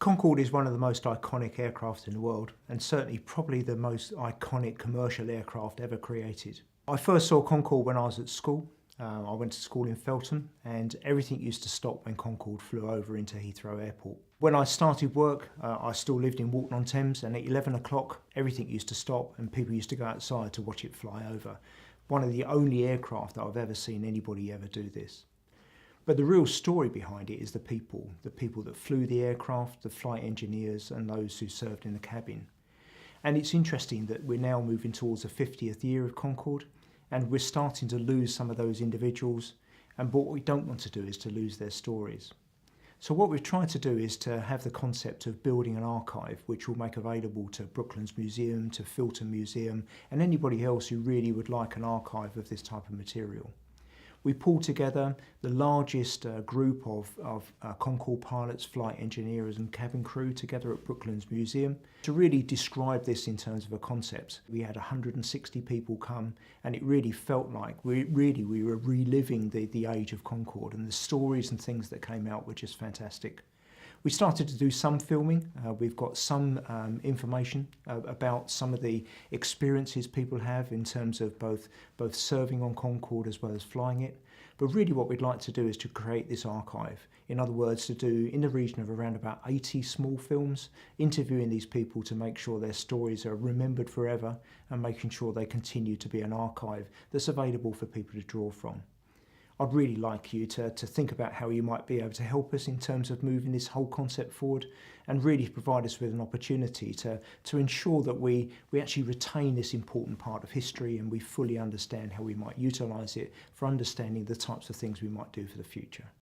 Concorde is one of the most iconic aircraft in the world, and certainly probably the most iconic commercial aircraft ever created. I first saw Concorde when I was at school. I went to school in Feltham, and everything used to stop when Concorde flew over into Heathrow Airport. When I started work, I still lived in Walton-on-Thames, and at 11 o'clock everything used to stop and people used to go outside to watch it fly over. One of the only aircraft that I've ever seen anybody ever do this. But the real story behind it is the people that flew the aircraft, the flight engineers and those who served in the cabin. And it's interesting that we're now moving towards the 50th year of Concorde, and we're starting to lose some of those individuals, and what we don't want to do is to lose their stories. So what we've tried to do is to have the concept of building an archive which will make available to Brooklands Museum, to Filton Museum and anybody else who really would like an archive of this type of material. We pulled together the largest group of Concorde pilots, flight engineers and cabin crew together at Brooklands Museum to really describe this in terms of a concept. We had 160 people come, and it really felt like we were reliving the age of Concorde, and the stories and things that came out were just fantastic. We started to do some filming. We've got some information about some of the experiences people have in terms of both serving on Concorde as well as flying it. But really what we'd like to do is to create this archive. In other words, to do in the region of around about 80 small films, interviewing these people to make sure their stories are remembered forever and making sure they continue to be an archive that's available for people to draw from. I'd really like you to think about how you might be able to help us in terms of moving this whole concept forward and really provide us with an opportunity to ensure that we actually retain this important part of history and we fully understand how we might utilise it for understanding the types of things we might do for the future.